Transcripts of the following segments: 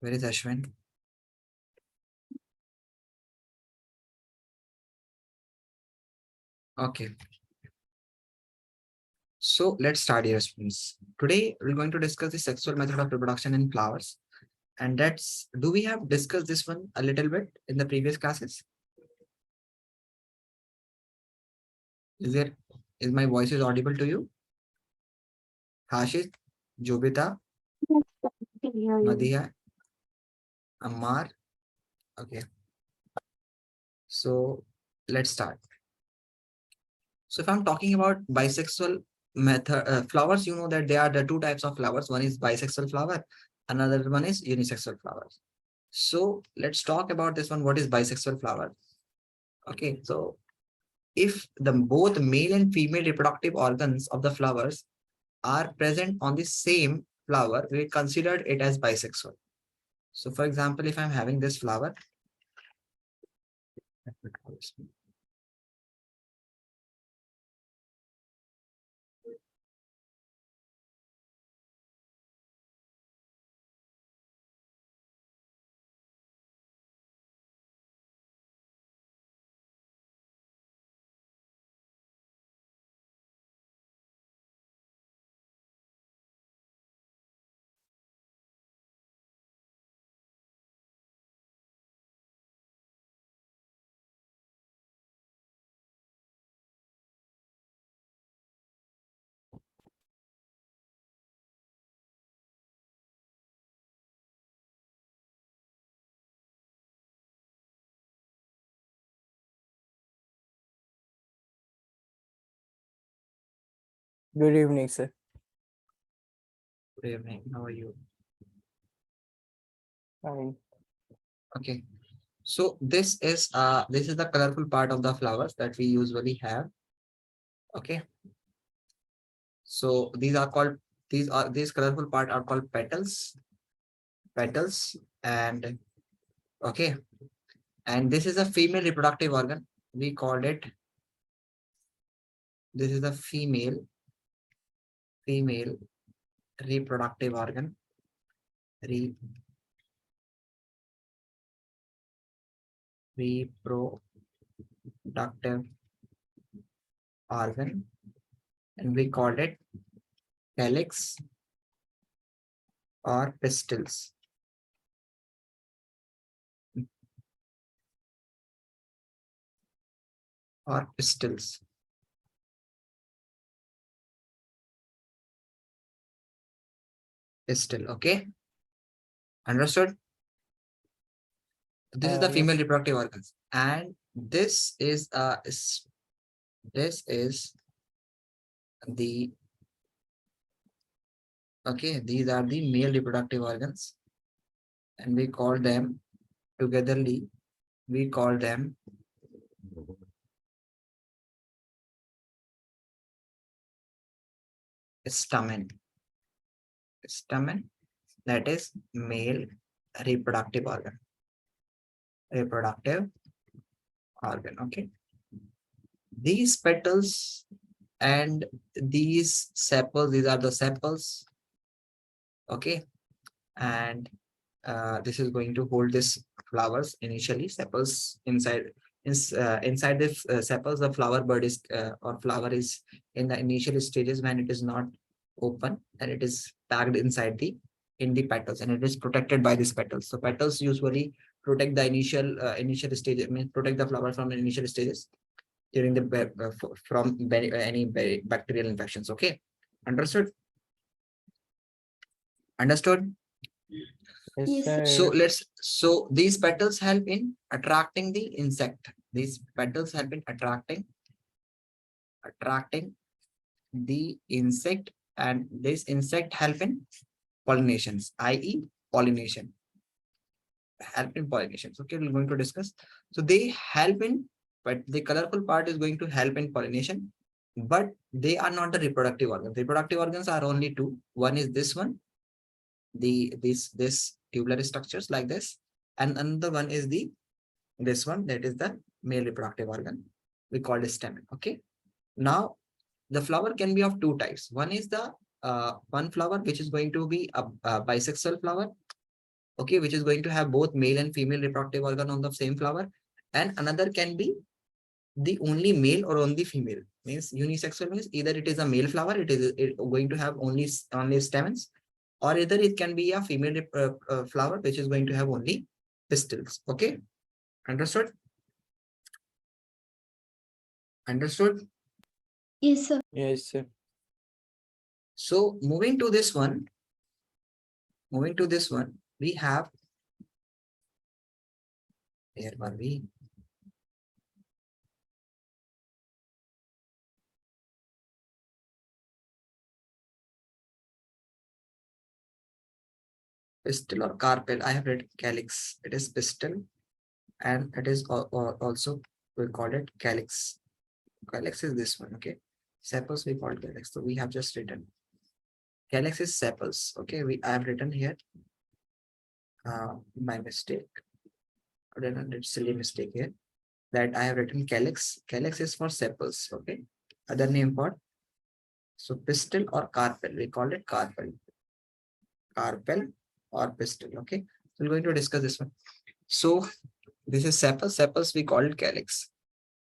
Where is Ashwin? Okay. So let's start here, students. Today we're going to discuss the sexual method of reproduction in flowers. And do we have discussed this one a little bit in the previous classes? Is my voice is audible to you? Hashit, Jobita, Yes, sir. I can hear you. Madhya, Ammar. Okay. So let's start. So if I'm talking about bisexual method flowers, you know that there are the two types of flowers. One is bisexual flower, another one is unisexual flowers. So let's talk about this one. What is bisexual flower? Okay, so if the both male and female reproductive organs of the flowers are present on the same flower, we consider it as bisexual. So for example, if I'm having this flower, Good evening, sir. good evening, how are you? Fine. Okay, so this is the colorful part of the flowers that we usually have. Okay, so these colorful part are called petals, and okay, and this is a female reproductive organ. We called it, this is a female reproductive organ, reproductive organ, and we called it calyx or pistils. Or pistils. Pistil, okay? Understood? This is the female Yes. reproductive organs, and this is the okay. These are the male reproductive organs, and we call them togetherly. We call them stamen. Stamen, that is male reproductive organ. Reproductive organ. Okay. These petals and these sepals. These are the sepals. Okay, and this is going to hold this flowers initially sepals inside the sepals. The flower bud is or flower is in the initial stages when it is not open, and it is packed inside the in the petals, and it is protected by these petals. So petals usually protect the initial stage. I mean, protect the flower from the initial stages during the from any bacterial infections. Okay, understood? Understood? Yes, Yes, sir. So sir. so these petals help in attracting the insect. These petals help in attracting the insect, and this insect help in pollinations, i.e. pollination. Help in pollinations. Okay, we're going to discuss. So they help in, but the colorful part is going to help in pollination, but they are not the reproductive organs. Reproductive organs are only two. One is this one, this tubular structures like this, and another one is this one, that is the male reproductive organ. We call it stamen. Okay, now the flower can be of two types. One is the one flower which is going to be a bisexual flower, okay, which is going to have both male and female reproductive organ on the same flower, and another can be the only male or only female. Means unisexual means either it is a male flower, it going to have only stamens, or either it can be a female flower which is going to have only pistils. Okay, understood? Understood? Yes, sir. Yes, sir. So moving to this one, we have here were we pistil or carpel. I have read calyx. It is pistil, and it is also we call it calyx. Calyx is this one. Okay, sepals we call calyx. So we have just written calyx is sepals. Okay, I have written here by mistake. I done a silly mistake here that I have written calyx. Calyx is for sepals. Okay, other name for so pistil or carpel. We call it carpel. Carpel or pistil. Okay, so we're going to discuss this one. So this is sepal. Sepals we call it calyx.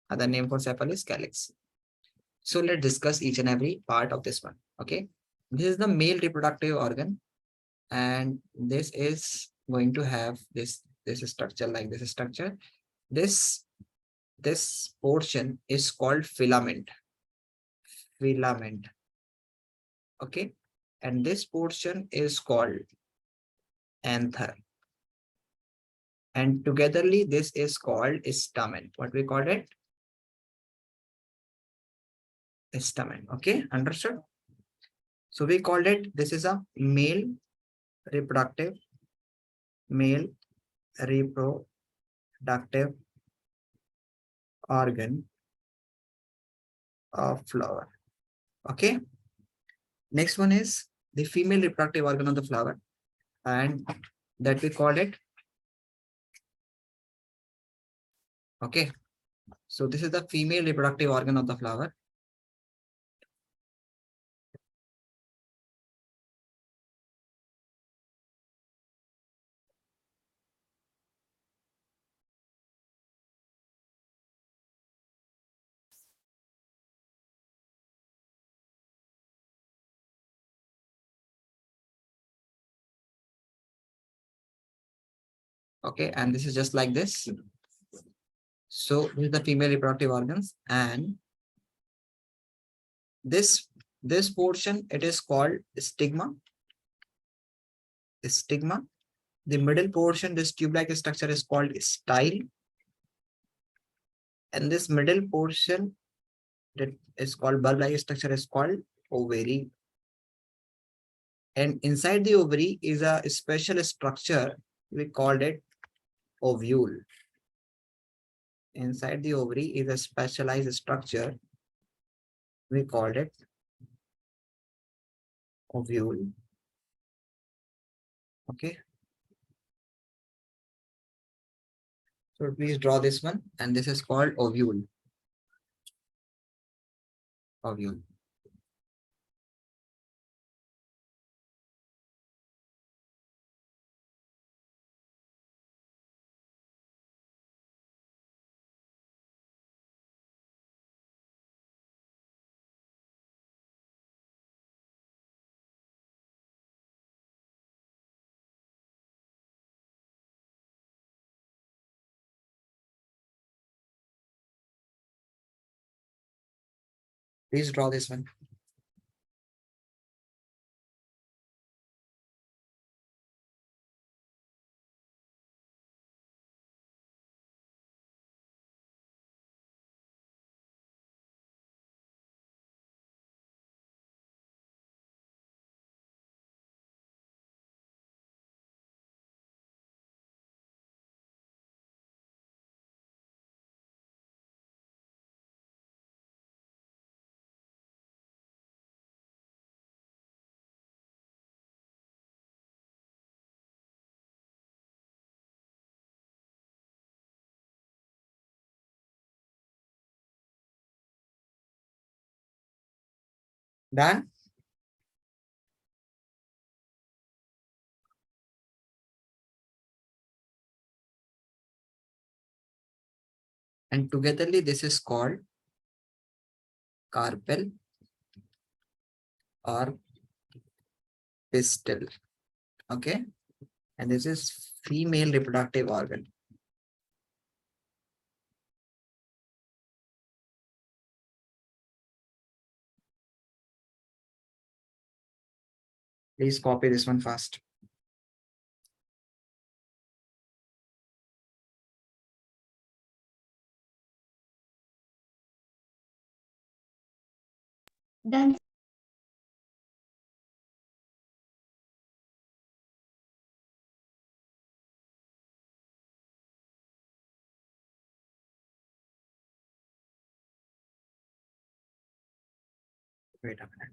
Other name for sepal is calyx. So let's discuss each and every part of this one. Okay, this is the male reproductive organ, and this is going to have this structure like this structure. This portion is called filament. Filament. Okay, and this portion is called anther. And togetherly, this is called stamen. What we call it? Stamen. Okay, understood? So we called it, this is a reproductive, male reproductive organ of flower. Okay. Next one is the female reproductive organ of the flower, and that we call it. Okay. So this is the female reproductive organ of the flower. Okay, and this is just like this. So this is the female reproductive organs, and this portion, it is called stigma. Stigma. The middle portion, this tube-like structure is called style, and this middle portion that is called bulb-like structure is called ovary. And inside the ovary is a special structure, we called it ovule. Inside the ovary is a specialized structure, we called it ovule. Okay. So please draw this one, and this is called ovule. Ovule. Please draw this one. Done? and togetherly this is called carpel or pistil. Okay, and this is female reproductive organ. Please copy this one fast. Done. Wait a minute.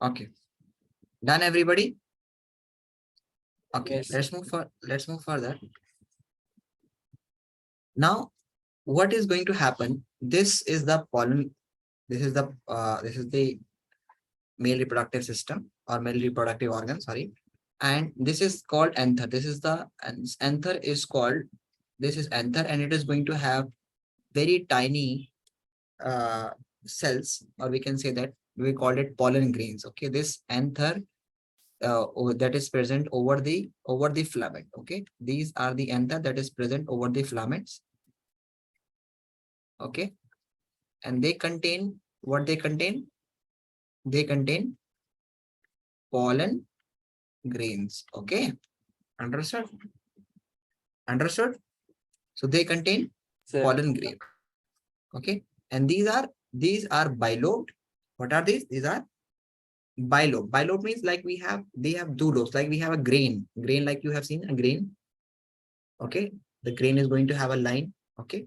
Okay, done everybody. Okay, Yes. let's move further. Now, what is going to happen? This is the pollen. This is the male reproductive system or male reproductive organ. Sorry, and this is called anther. This is the anther is called. This is anther, and it is going to have very tiny uh, cells, or we can say that we call it pollen grains. Okay, this anther that is present over the filament. Okay, these are the anther that is present over the filaments. Okay, and they contain what they contain. They contain pollen grains. Okay, understood? Understood? So they contain Sir. pollen grain. Okay, and these are bilobed. What are these? These are bilobe. Bilobe means like they have two lobes. Like we have a grain like you have seen a grain. Okay, the grain is going to have a line. Okay,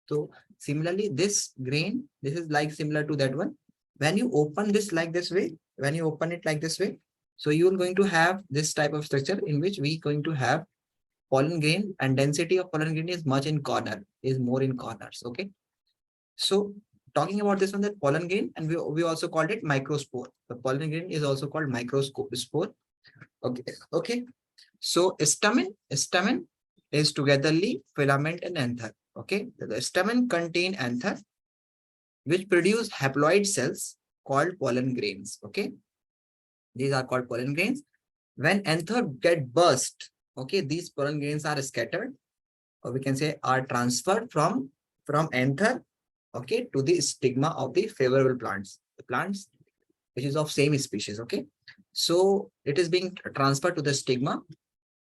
so similarly, this grain, this is like similar to that one. When you open this like this way, when you open it like this way, so you're going to have this type of structure in which we going to have pollen grain, and density of pollen grain is much in corner, is more in corners. Okay. So talking about this one, that pollen grain, and we also called it microspore. The pollen grain is also called microspore. Okay. Okay. So stamen is togetherly filament and anther. Okay. The stamen contain anther which produce haploid cells called pollen grains. Okay. These are called pollen grains. When anther get burst, okay, these pollen grains are scattered, or we can say are transferred from anther, okay, to the stigma of the favorable plants. The plants which is of same species. Okay. So it is being transferred to the stigma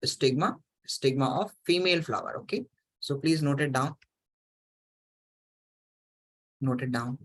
stigma of female flower. Okay, so please note it down. Note it down.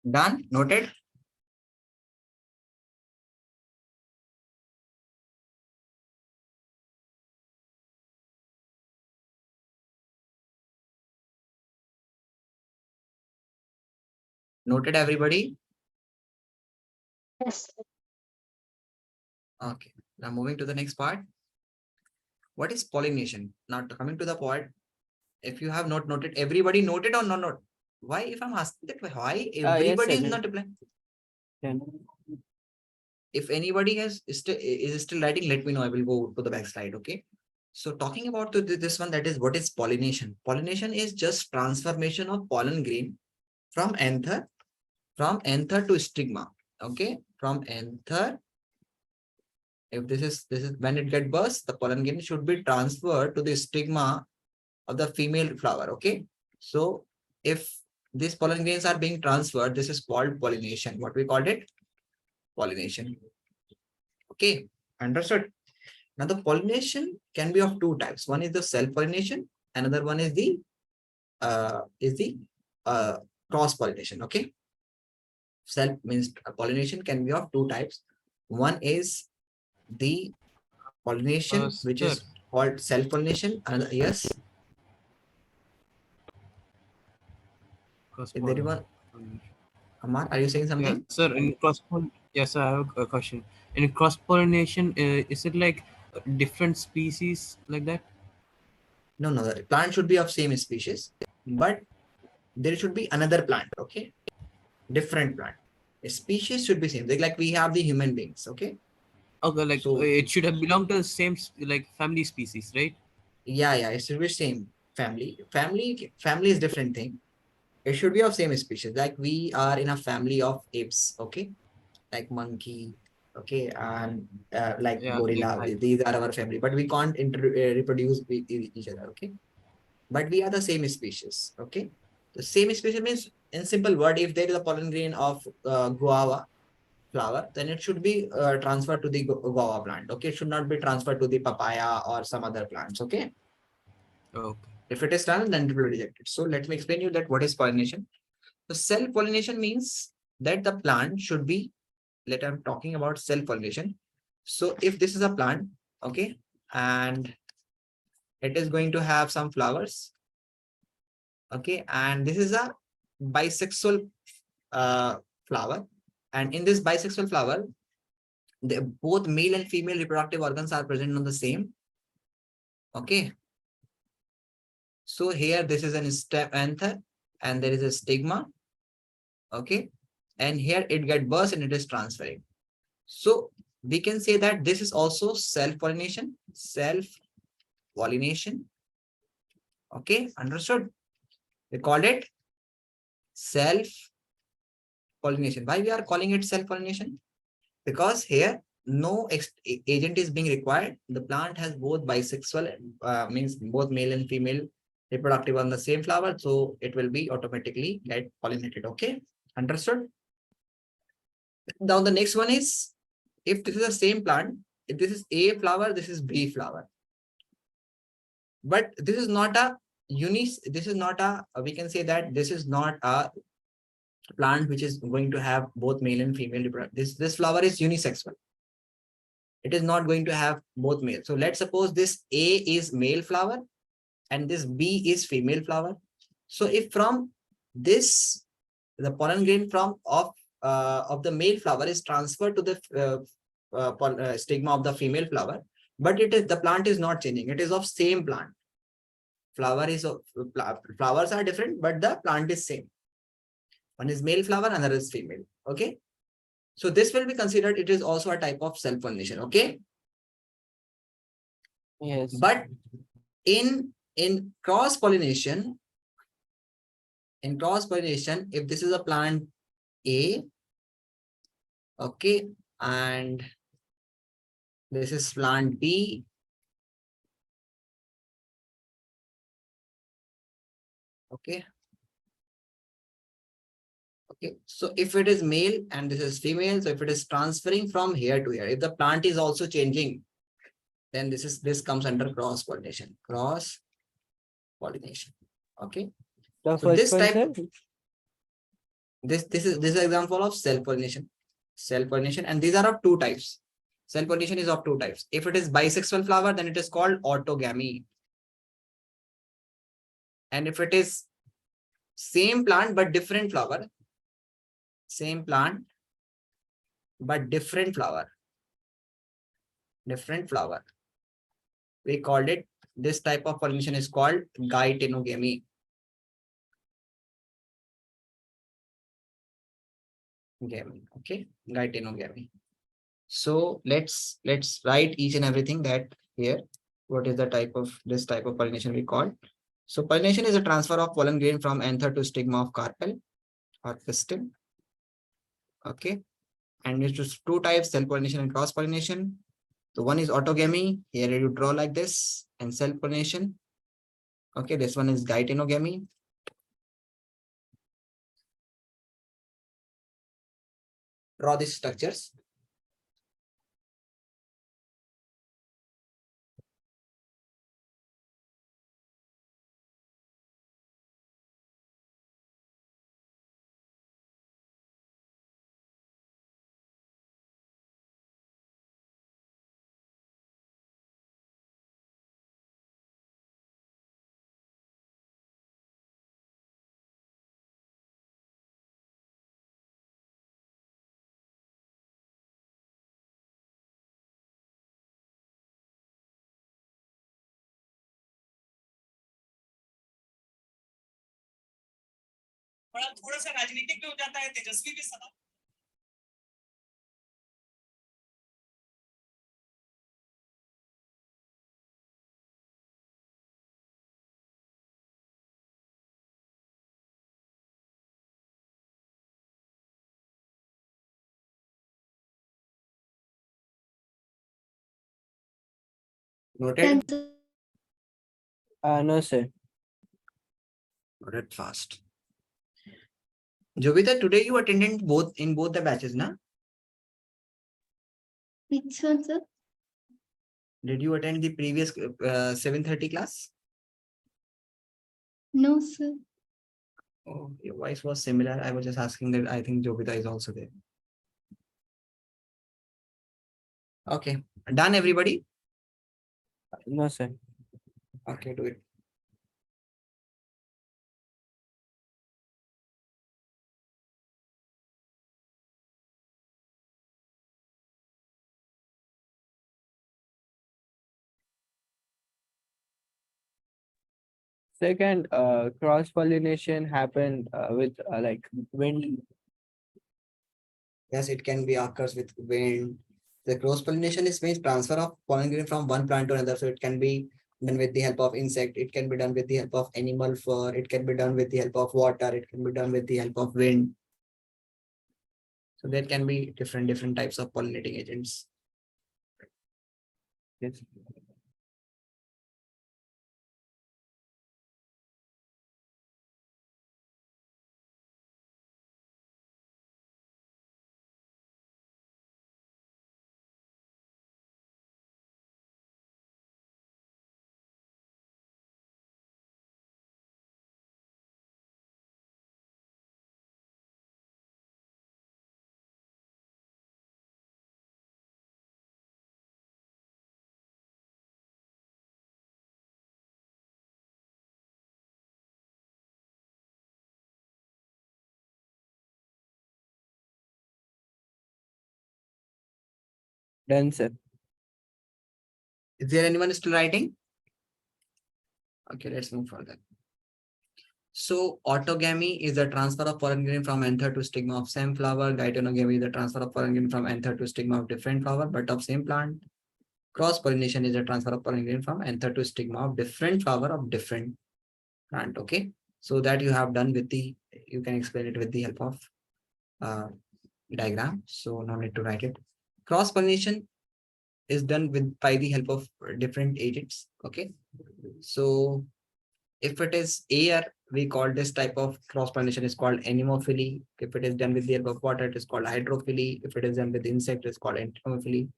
Done. Noted. Noted, everybody. Yes. Okay. Now moving to the next part. What is pollination? Now coming to the part, if you have not noted, everybody noted or not note? Why if I'm asking that why Yes, everybody sir. is not replying? Then If anybody is still writing, let me know. I will go to the back slide. Okay. So talking about this one, that is what is pollination. Pollination is just transformation of pollen grain from anther to stigma. Okay, from anther. If this is when it get burst, the pollen grain should be transferred to the stigma of the female flower. Okay, so if these pollen grains are being transferred, this is called pollination. What we called it? Pollination. Okay, understood. Now the pollination can be of two types. One is the self-pollination, another one is the uh, cross-pollination. Okay, self means pollination can be of two types. One is the pollination, which Sir, is called self-pollination. And yes, cross is there pollination. one? Amar, are you saying Yeah, something? sir. In cross poll, yes, I have a question. In cross pollination, is it like different species like that? No, no. The plant should be of same species, but there should be another plant. Okay, different plant. A species should be same. Like we have the human beings. Okay, Okay, like so it should have belonged to the same like family species, right? yeah, yeah, it should be same family. Family is different thing. It should be of same species. Like we are in a family of apes. Okay, like monkey. Okay, and like Yeah, like gorilla. These are our family, but we can't reproduce with each other. Okay, but we are the same species. Okay, the same species means in simple word, if there is a pollen grain of guava flower, then it should be transferred to the guava plant. Okay, it should not be transferred to the papaya or some other plants. Okay, okay. if it is done, then it will be rejected. So let me explain you that what is pollination. So self pollination means that the plant should be, let I'm talking about self pollination. So if this is a plant, okay, and it is going to have some flowers, okay, and this is a bisexual uh, flower, and in this bisexual flower, both male and female reproductive organs are present on the same. Okay, so here this is an step anther, and there is a stigma. Okay, and here it get burst and it is transferring. So we can say that this is also self-pollination. Self-pollination. Okay, understood? We called it self-pollination. Why we are calling it self-pollination? Because here no agent is being required. The plant has both bisexual, means both male and female reproductive on the same flower. So it will be automatically get pollinated. Okay, understood? Now the next one is, if this is the same plant, if this is A flower, this is B flower. But this is not a this is not a, we can say that this is not a plant which is going to have both male and female reproductive. This flower is unisexual. It is not going to have both male. So let's suppose this A is male flower and this B is female flower. So if from this, the pollen grain from of the male flower is transferred to the stigma of the female flower, but it is, the plant is not changing. It is of same plant. Flowers are different, but the plant is same. One is male flower, another is female. Okay, so this will be considered, it is also a type of self-pollination. Okay, yes. but in cross-pollination, if this is a plant A, okay, and this is plant B, okay. Okay, so if it is male and this is female, so if it is transferring from here to here, if the plant is also changing, then this comes under cross pollination. Cross pollination. Okay. The So first this one, type, sir. this is example of self pollination. Self pollination, and these are of two types. Self pollination is of two types. If it is bisexual flower, then it is called autogamy. And if it is same plant but different flower, same plant but different flower, different flower. We called it, this type of pollination is called gytenogamy. Okay, gytenogamy. So let's write each and everything that here. What is the type of this type of pollination we call? So pollination is a transfer of pollen grain from anther to stigma of carpel or pistil. Okay, and it's just two types: self pollination and cross pollination. So one is autogamy. Here you draw like this, and self pollination. Okay, this one is gytenogamy. Draw these structures. थोड़ा सा राजनीतिक भी हो जाता है, तेजस्वी भी सदा। Noted. No, sir. Noted fast. Jovita, today you attended both in both the batches, na? Which one, sir? Did you attend the previous 7:30 class? No, sir. Oh, your voice was similar. I was just asking that. I think Jovita is also there. Okay, done everybody? No, sir. Okay, do it. Second, cross pollination happened with like wind. Yes, it can be occurs with wind. The cross pollination is means transfer of pollen grain from one plant to another. So it can be done with the help of insect. It can be done with the help of animal fur. It can be done with the help of water. It can be done with the help of wind. So there can be different types of pollinating agents. Yes. Done, sir. Is there anyone still writing? Okay, let's move further. So autogamy is the transfer of pollen grain from anther to stigma of same flower. Gytenogamy is the transfer of pollen grain from anther to stigma of different flower but of same plant. Cross pollination is the transfer of pollen grain from anther to stigma of different flower of different plant. Okay, so that you have done with the, you can explain it with the help of diagram. So no need to write it. Cross pollination is done with by the help of different agents. Okay, so if it is air, we call this type of cross pollination is called anemophily. If it is done with the help of water, it is called hydrophily. If it is done with insect, it is called entomophily.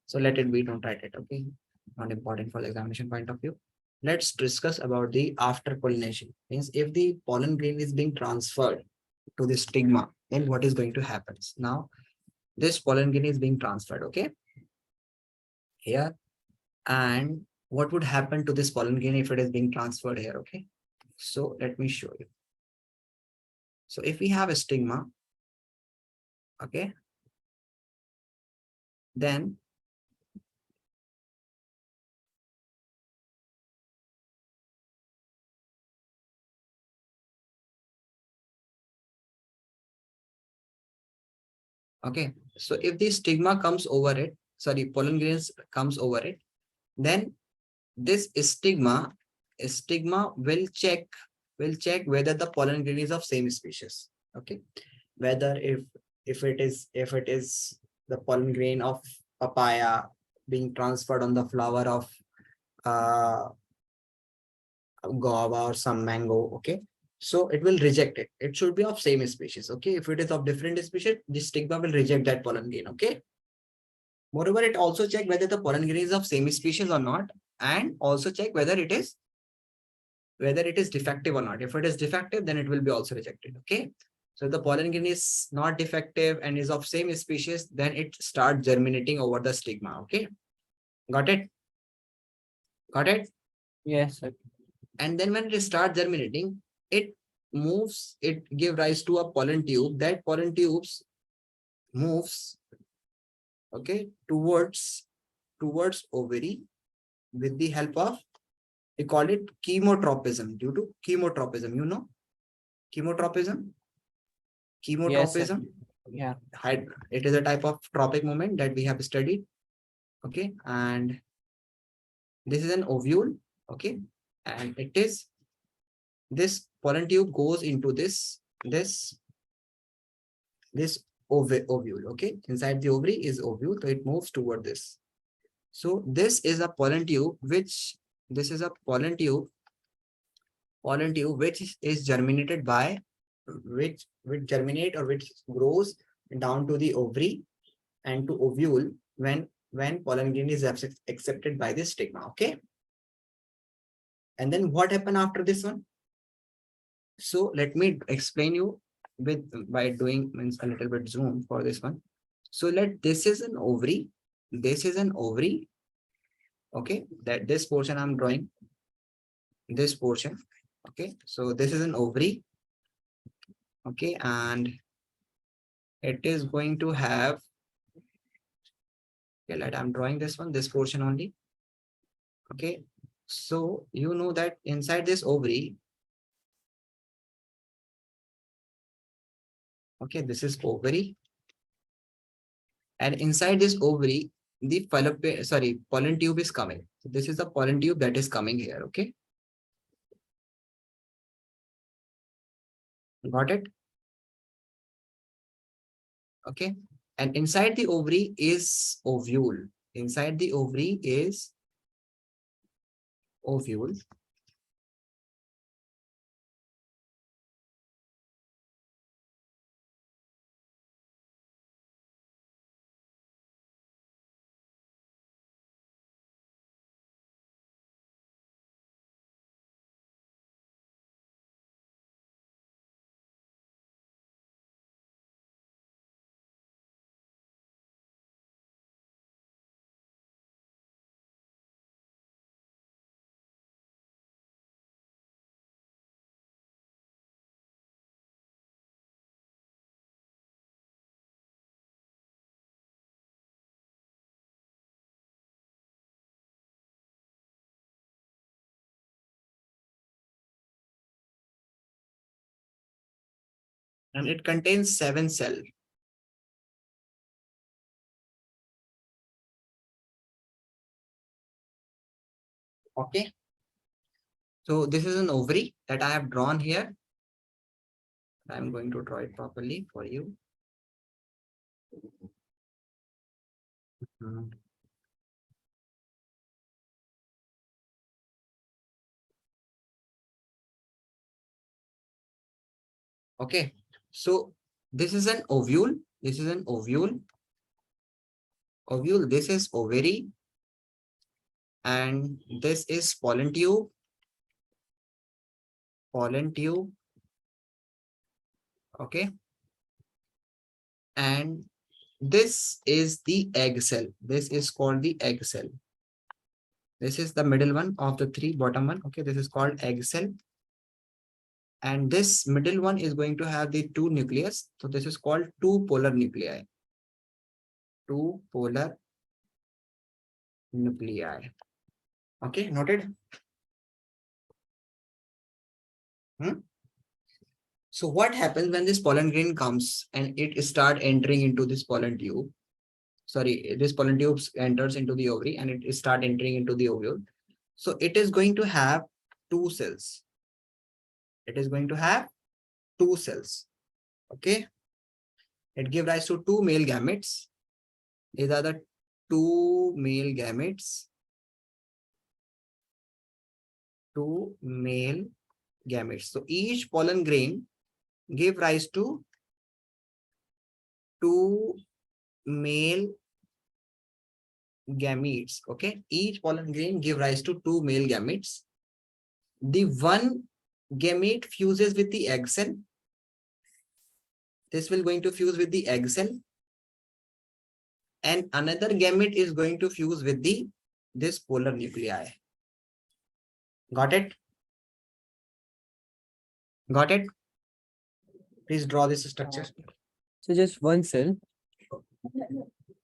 So let it be, don't write it. Okay, not important for the examination point of view. Let's discuss about the after pollination. Means if the pollen grain is being transferred to the stigma, then what is going to happen? Now this pollen grain is being transferred. Okay, here, and what would happen to this pollen grain if it is being transferred here? Okay, so let me show you. So if we have a stigma, okay, then Okay, so if the stigma comes over it, sorry, pollen grains comes over it, then this stigma will check whether the pollen grain is of same species. Okay, whether if it is the pollen grain of papaya being transferred on the flower of uh guava or some mango. Okay, so it will reject it. It should be of same species. Okay, if it is of different species, the stigma will reject that pollen grain. Okay, moreover, it also check whether the pollen grain is of same species or not, and also check whether it is defective or not. If it is defective, then it will be also rejected. Okay, so if the pollen grain is not defective and is of same species, then it start germinating over the stigma. Okay, got it? Got it? Yes, sir. And then when it start germinating, it it give rise to a pollen tube. That pollen tubes moves, okay, towards ovary with the help of, we call it chemotropism. Due to chemotropism, chemotropism Yes, sir. chemotropism Yeah. it is a type of tropic movement that we have studied. Okay, and this is an ovule. Okay, and it is, this pollen tube goes into this ovule. Okay, inside the ovary is ovule, so it moves toward this. So this is a pollen tube this is a pollen tube which is germinated by, which germinate or which grows down to the ovary and to ovule when pollen grain is accepted by the stigma. Okay, and then what happened after this one? So let me explain you with by doing means a little bit zoom for this one. So this is an ovary. This is an ovary. Okay, that this portion I'm drawing. This portion. Okay, so this is an ovary. Okay, and it is going to have. Okay, I'm drawing this one. This portion only. Okay, so you know that inside this ovary. Okay, this is ovary. And inside this ovary, the pollen tube is coming. So this is the pollen tube that is coming here. Okay, got it? Okay, and inside the ovary is ovule. Inside the ovary is ovule. And it contains 7 cells. Okay. So this is an ovary that I have drawn here. I'm going to draw it properly for you. Mhm. Okay. So this is an ovule. This is an ovule. Ovule. This is ovary. And this is pollen tube. Pollen tube. Okay. And this is the egg cell. This is called the egg cell. This is the middle one of the 3, bottom one. Okay, this is called egg cell. And this middle one is going to have the 2 nucleus. So this is called 2 polar nuclei. 2 polar nuclei. Okay, noted. So what happens when this pollen grain comes and it start entering into this pollen tube? Sorry, this pollen tube enters into the ovary and it start entering into the ovule. So it is going to have two cells. It is going to have two cells. Okay. It gives rise to two male gametes. These are the two male gametes. Two male gametes. So each pollen grain give rise to two male gametes. Okay, each pollen grain give rise to two male gametes. The one gamete fuses with the egg cell. This will going to fuse with the egg cell, and another gamete is going to fuse with the this polar nuclei. Got it? Got it? Please draw this structure. So just one cell.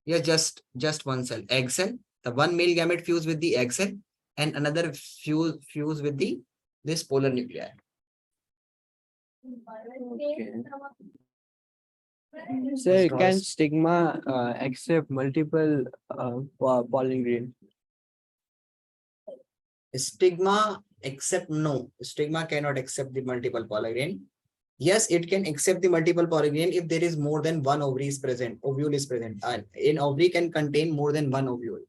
Yeah, just one cell, egg cell. The one male gamete fuse with the egg cell, and another fuse with the this polar nuclei. Okay. Let's So draw can this. stigma accept multiple pollen grain? Stigma except no. Stigma cannot accept the multiple pollen grain. Yes, it can accept the multiple pollen grain if there is more than one ovary is present, ovule is present. An ovary can contain more than one ovule.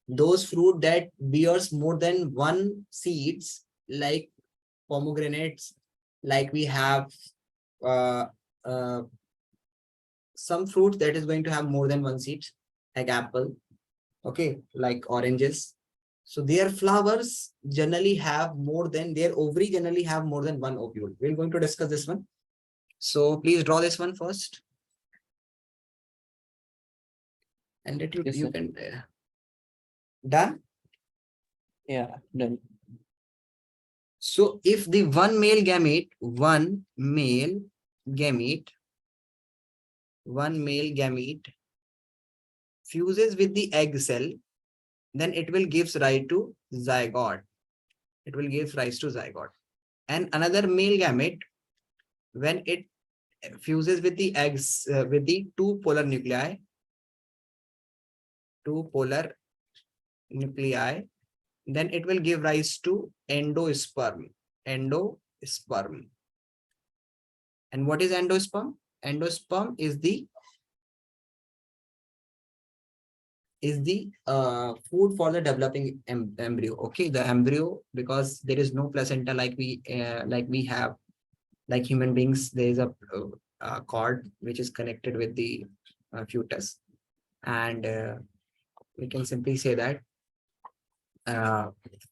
Those fruit that bears more than one seeds, like pomegranates, like we have uh, uh, some fruits that is going to have more than one seed, like apple, okay, like oranges. So their flowers generally have more than their ovary generally have more than one ovule. We're going to discuss this one. So please draw this one first. And that Yes, you sir. can done. Yeah, done. So if the one male gamete fuses with the egg cell, then it will gives rise to zygote. It will give rise to zygote. And another male gamete, when it fuses with the eggs with the two polar nuclei, then it will give rise to endosperm. Endosperm. And what is endosperm? Endosperm is the food for the developing embryo. Okay, the embryo, because there is no placenta like we have, like human beings. There is a cord which is connected with the fetus, and we can simply say that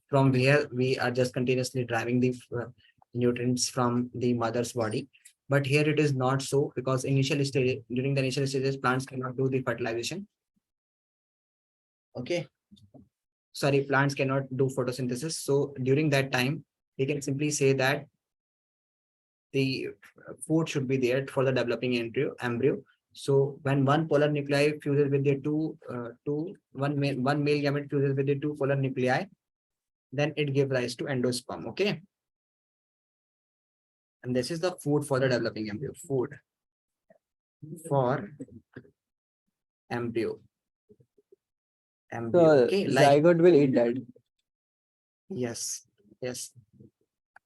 from where we are just continuously driving the nutrients from the mother's body. But here it is not so, because during the initial stages, plants cannot do the fertilization. Okay, sorry, plants cannot do photosynthesis. So during that time, we can simply say that the food should be there for the developing embryo. So when one polar nuclei fuses with the one male gamete fuses with the two polar nuclei, then it gives rise to endosperm. Okay, and this is the food for the developing embryo. Food for embryo. So Okay, like zygote will eat that. yes,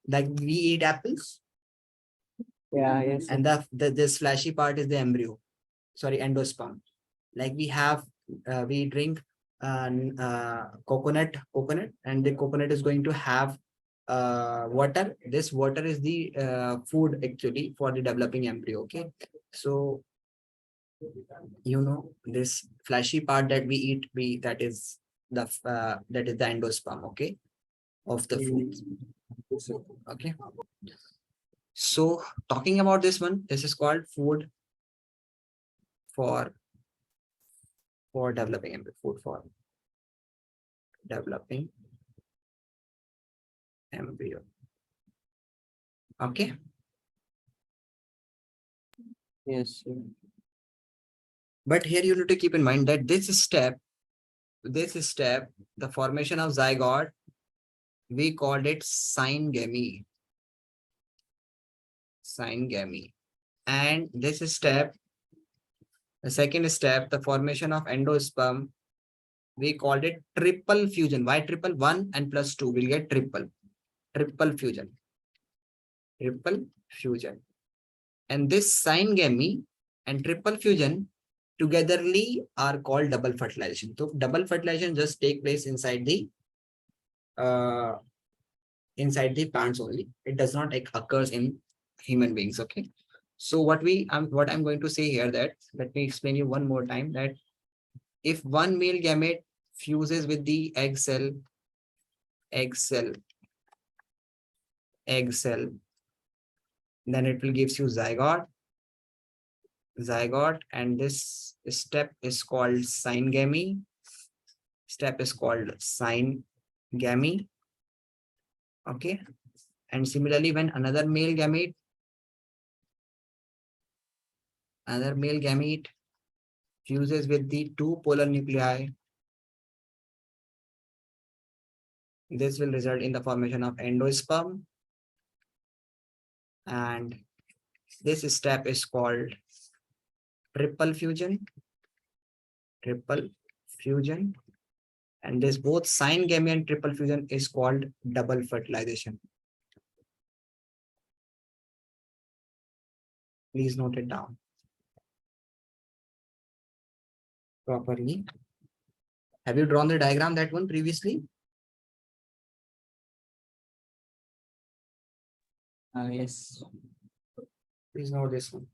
like we eat apples, Yeah, yes. and this flashy part is the embryo. Sorry, endosperm. Like we have, we drink coconut, and the coconut is going to have water. This water is the food actually for the developing embryo. Okay, so this flashy part that we eat, that is the endosperm. Okay, of the food. Okay, so talking about this one, this is called food for developing embryo. Food for developing embryo. Okay, Yes. Sir. but here you need to keep in mind that this step, the formation of zygote, we called it syngamy. syngamy. And this step, the second step, the formation of endosperm, we called it triple fusion. Why triple? 1 and plus 2 will get triple. Triple fusion. Triple fusion. And this syngamy and triple fusion togetherly are called double fertilization. So double fertilization just take place inside the plants only. It does not occurs in human beings. Okay. So what I'm going to say here, that let me explain you one more time, that if one male gamete fuses with the egg cell, then it will gives you zygote, and this step is called syngamy. Okay. And similarly, when another male gamete fuses with the two polar nuclei, this will result in the formation of endosperm, and this step is called triple fusion. And this both syngamy and triple fusion is called double fertilization. Please note it down properly. Have you drawn the diagram, that one previously? Yes. Please note this one.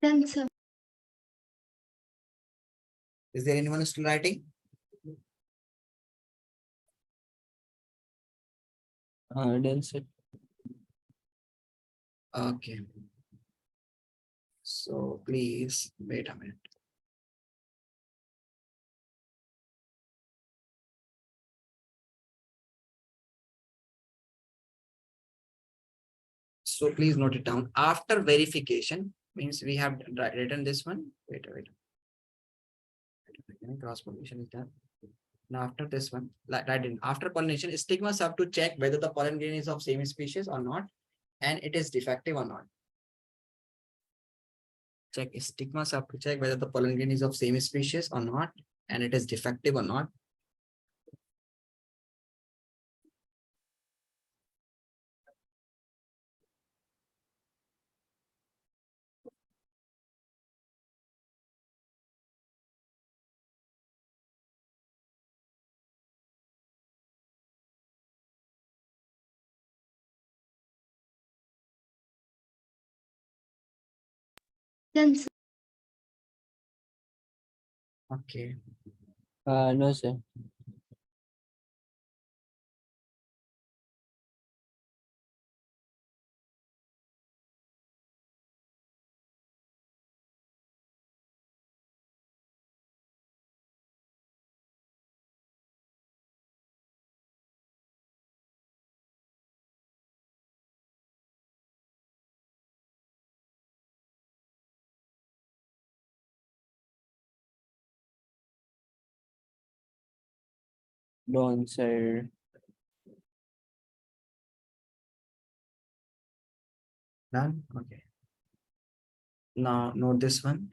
Done, sir. Is there anyone still writing? Done, sir. Okay. So please wait a minute. So please note it down. After verification, means we have written this one. Wait. Cross pollination is done. Now after this one, right in after pollination, stigmas have to check whether the pollen grain is of same species or not, and it is defective or not. Stigmas have to check whether the pollen grain is of same species or not, and it is defective or not. Done, sir. Okay. No, sir. Done, sir. Done. Okay. Now note this one.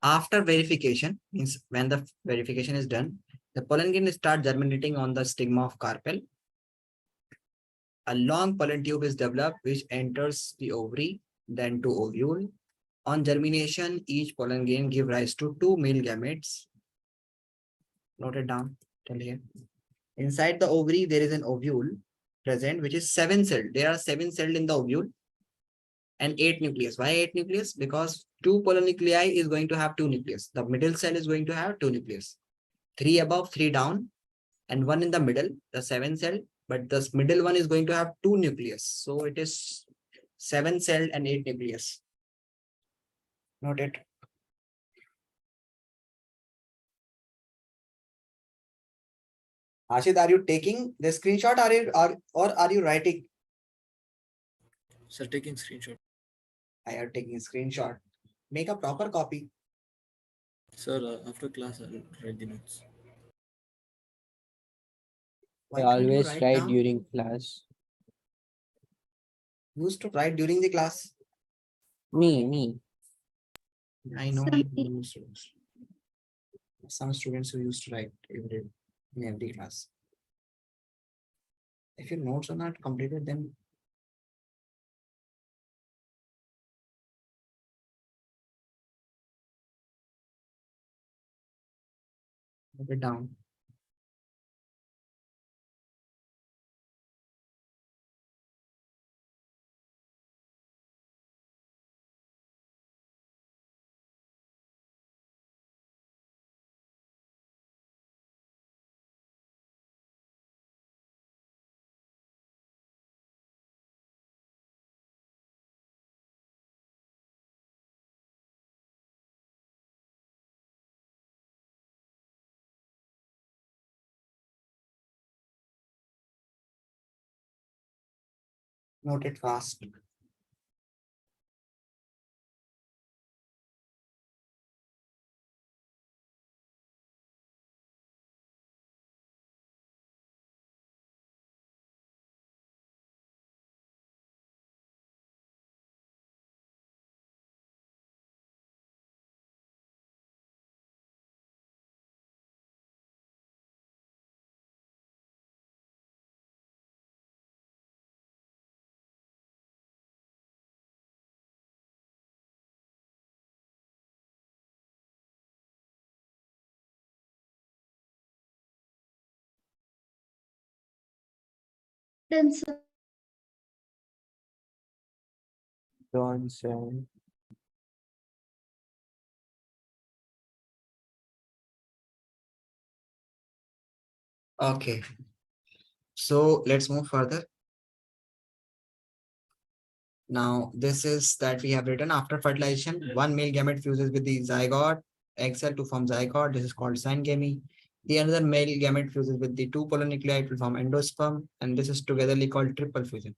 After verification, means when the verification is done, the pollen grain start germinating on the stigma of carpel. A long pollen tube is developed which enters the ovary, then to ovule. On germination, each pollen grain give rise to two male gametes. Note it down till here. Inside the ovary, there is an ovule present, which is 7-celled. There are 7-celled in the ovule and 8 nucleus. Why 8 nucleus? Because two polar nuclei is going to have 2 nucleus. The middle cell is going to have 2 nucleus. 3 above, 3 down, and 1 in the middle, the 7-cell. But this middle one is going to have 2 nucleus. So it is 7-celled and 8 nucleus. Note it. Ashit, are you taking the screenshot or are you writing? Sir, taking screenshot. I are taking a screenshot. Make a proper copy. Sir, after class, I'll write the notes. I Why can't you always write write down? during class. Used to write during the class. Me. I know Some some students who used to write in every class. If your notes are not completed, then put it down. Note it fast. done, sir. Johnson. Okay. So let's move further. Now, this is that we have written after fertilization, one male gamete fuses with the zygote, egg cell to form zygote. This is called syngamy. The another male gamete fuses with the two polar nuclei to form endosperm, and this is togetherly called triple fusion.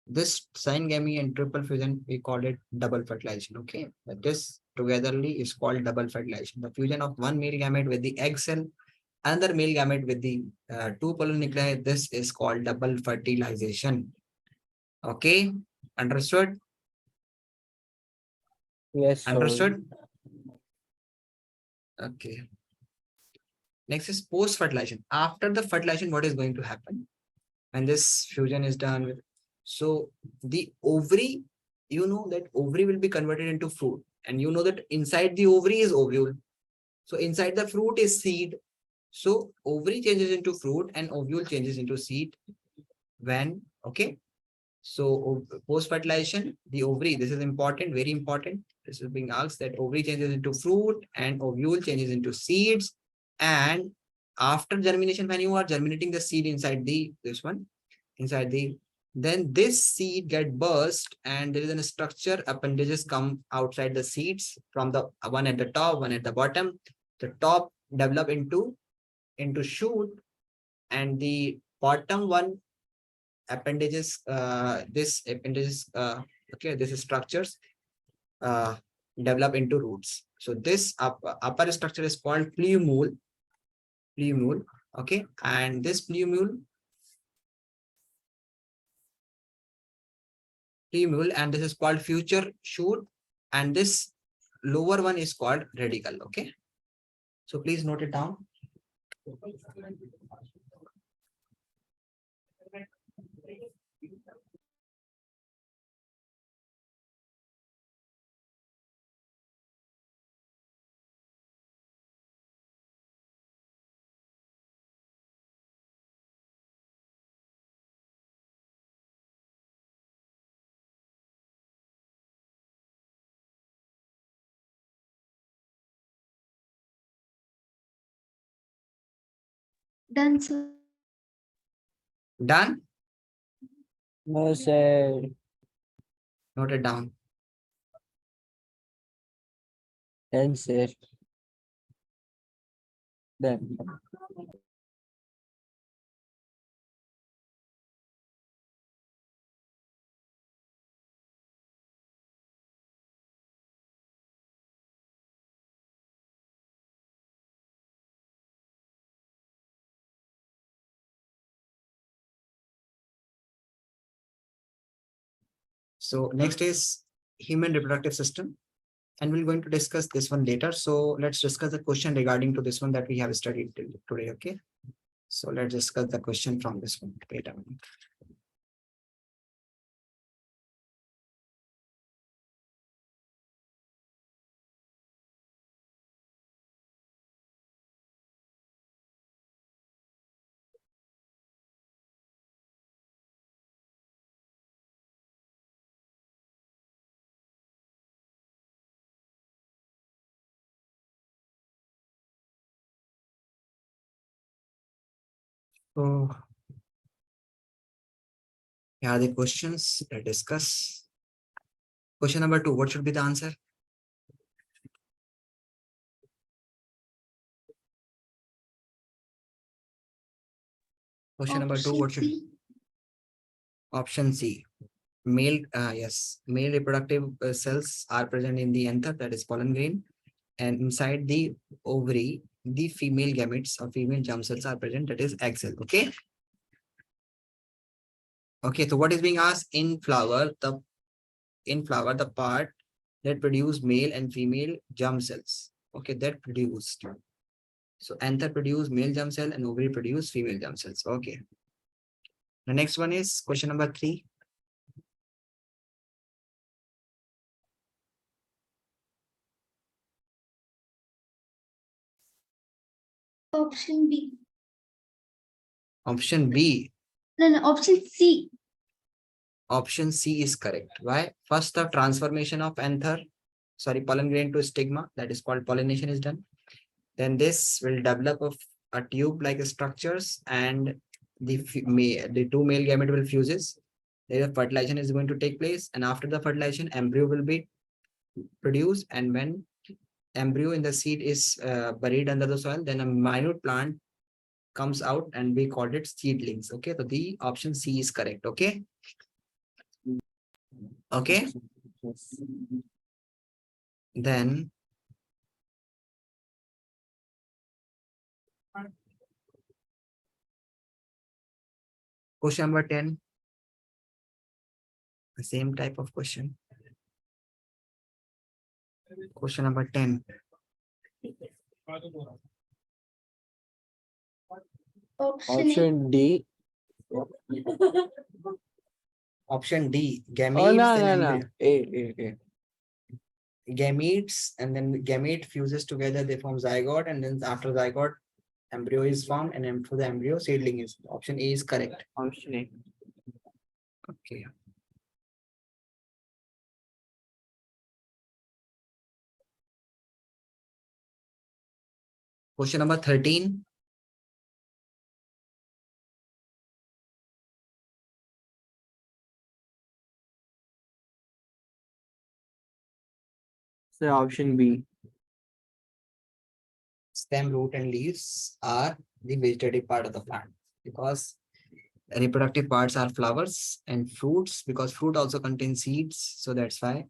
This syngamy and triple fusion, we call it double fertilization. Okay, but this togetherly is called double fertilization. The fusion of one male gamete with the egg cell, another male gamete with the two polar nuclei. This is called double fertilization. Okay, understood? Yes, sir. Understood? Okay. Next is post fertilization. After the fertilization, what is going to happen? When this fusion is done with, so the ovary, you know that ovary will be converted into fruit, and you know that inside the ovary is ovule. So inside the fruit is seed. So ovary changes into fruit and ovule changes into seed when, okay. So post fertilization, the ovary, this is important, very important. This is being asked that ovary changes into fruit and ovule changes into seeds. And after germination, when you are germinating the seed inside the this one, inside the, then this seed get burst and there is a structure, appendages come outside the seeds from the one at the top, one at the bottom. The top develop into shoot, and the bottom one appendages, this appendages, okay, this is structures uh, develop into roots. So this upper structure is called plumule, okay, and this plumule, and this is called future shoot, and this lower one is called radical. Okay, so please note it down. Done, sir. Done. No, sir. Note it down. Then, sir. Then. So next is human reproductive system, and we're going to discuss this one later. So let's discuss the question regarding to this one that we have studied today. Okay. So let's discuss the question from this one. Wait a minute. So here are the questions. Let's discuss. Question number 2. What should be the answer? Question number 2. What should C. option C? Male, yes, male reproductive cells are present in the anther, that is pollen grain, and inside the ovary, the female gametes or female germ cells are present, that is egg cell. Okay. Okay. So what is being asked in flower? The part that produce male and female germ cells. Okay, that produced. So anther produce male germ cell and ovary produce female germ cells. Okay. The next one is question number 3. Option B. Option B. No, option C. Option C is correct. Why? First, the transformation of anther, sorry, pollen grain to stigma, that is called pollination, is done. Then this will develop a tube-like structures, and the two male gamete will fuses. Then fertilization is going to take place, and after the fertilization, embryo will be produced. And when embryo in the seed is buried under the soil, then a minute plant comes out, and we called it seedlings. Okay, so the option C is correct. Okay. Okay. Then question number 10. The same type of question. Question number 10. Option A. Option D. Option D. Oh, Gametes no, and no, no. embryo. A. Gametes, and then gamete fuses together, they form zygote, and then after zygote, embryo is formed, and then for the embryo, seedling is. Option A is correct. Option A. Okay. Question number 13. So option B. Stem, root, and leaves are the vegetative part of the plant, because reproductive parts are flowers and fruits, because fruit also contains seeds. So that's why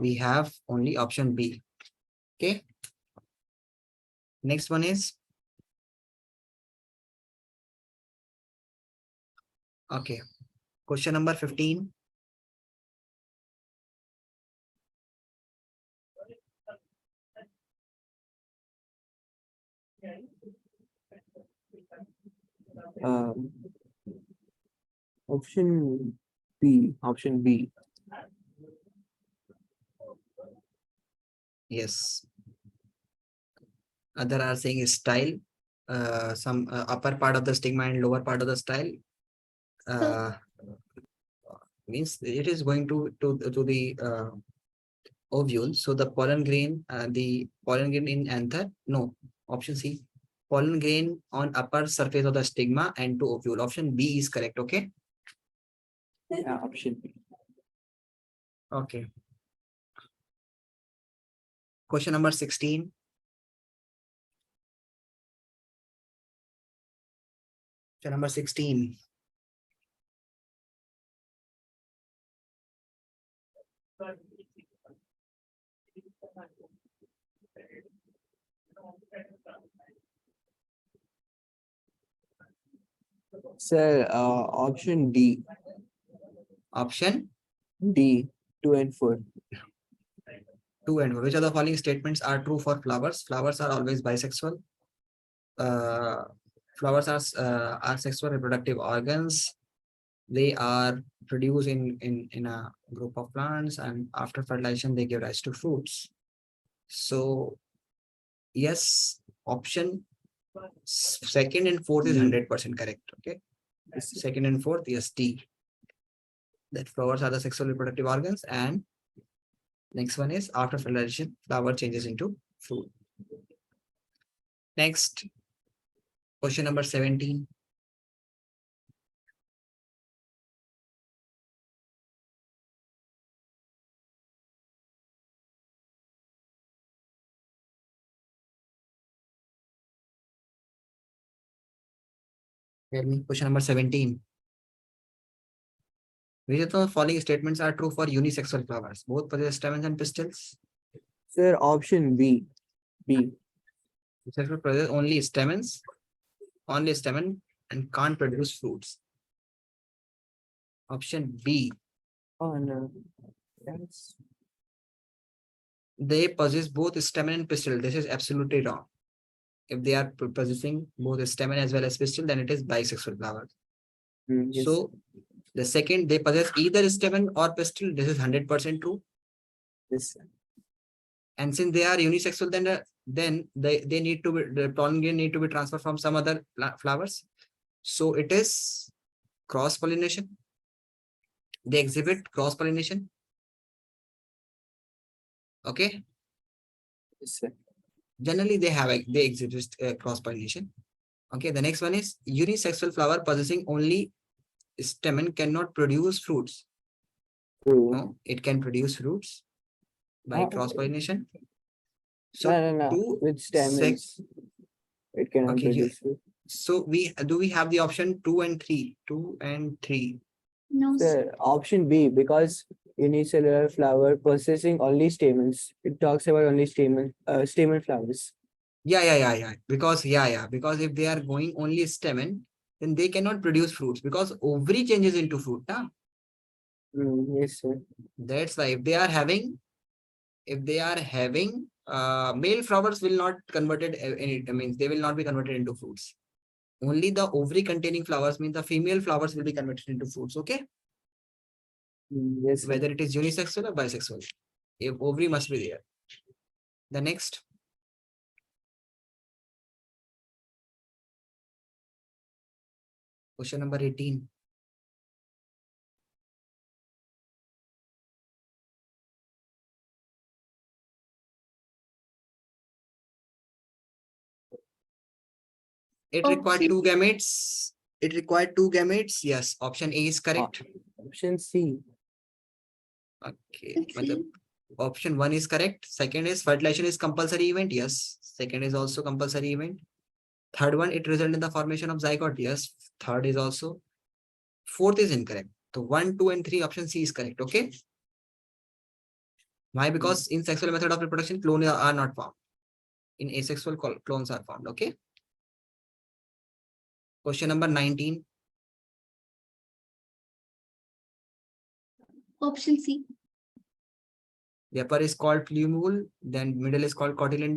we have only option B. Okay. Next one is, okay, question number 15. Um, option B. Option B. Yes. Other are saying style, some upper part of the stigma and lower part of the style. Means it is going to the ovule. So the pollen grain in anther. No, option C. Pollen grain on upper surface of the stigma and to ovule. Option B is correct. Okay. Yeah, option B. Okay. Question number 16. Question number 16. Sir, option D. Option D, 2 and 4. 2 and 4. Which of the following statements are true for flowers? Flowers are always bisexual. Uh, flowers are sexual reproductive organs. They are produced in a group of plants, and after fertilization, they give rise to fruits. So, yes, option second and fourth is 100% correct. Okay. Second and fourth, yes, D. That flowers are the sexual reproductive organs, and next one is after fertilization, flower changes into fruit. Next, question number 17. Tell me, question number 17. Which of the following statements are true for unisexual flowers? Both possess stamens and pistils. Sir, option B. B. Unisexual possess only stamen, and can't produce fruits. Option B. Oh no. That's They possess both stamen and pistil. This is absolutely wrong. If they are possessing both stamen as well as pistil, then it is bisexual flowers. yes. So the second, they possess either stamen or pistil. This is 100% true. Yes. And since they are unisexual, then they need to be, the pollen grain need to be transferred from some other flowers. So it is cross pollination. They exhibit cross pollination. Okay. Yes, sir. Generally, they exhibit cross pollination. Okay. The next one is unisexual flower possessing only stamen cannot produce fruits. True. No, it can produce fruits by Ah, cross pollination. So no. two With stamens, it cannot Okay, produce fruit. so we have the option 2 and 3? 2 and 3. No, sir. Sir, option B, because unicellular flower possessing only stamens. It talks about only stamen flowers. Yeah. Because if they are going only stamen, then they cannot produce fruits because ovary changes into fruit. Nah? Yes, sir. That's why if they are having male flowers will not converted means they will not be converted into fruits. Only the ovary containing flowers means the female flowers will be converted into fruits. Okay. Yes, sir. Whether it is unisexual or bisexual, if ovary must be there. The next, question number 18. It required two gametes. Yes, option A is correct. Option C. Okay. Okay. Option 1 is correct. Second is fertilization is compulsory event. Yes. Second is also compulsory event. Third one, it results in the formation of zygote. Yes. Third is also. Fourth is incorrect. So 1, 2, and 3, option C is correct. Okay. Why? Because in sexual method of reproduction, clones are not formed. In asexual, clones are formed. Okay. Question number 19. Option C. The upper is called plumule, then middle is called cotyledon.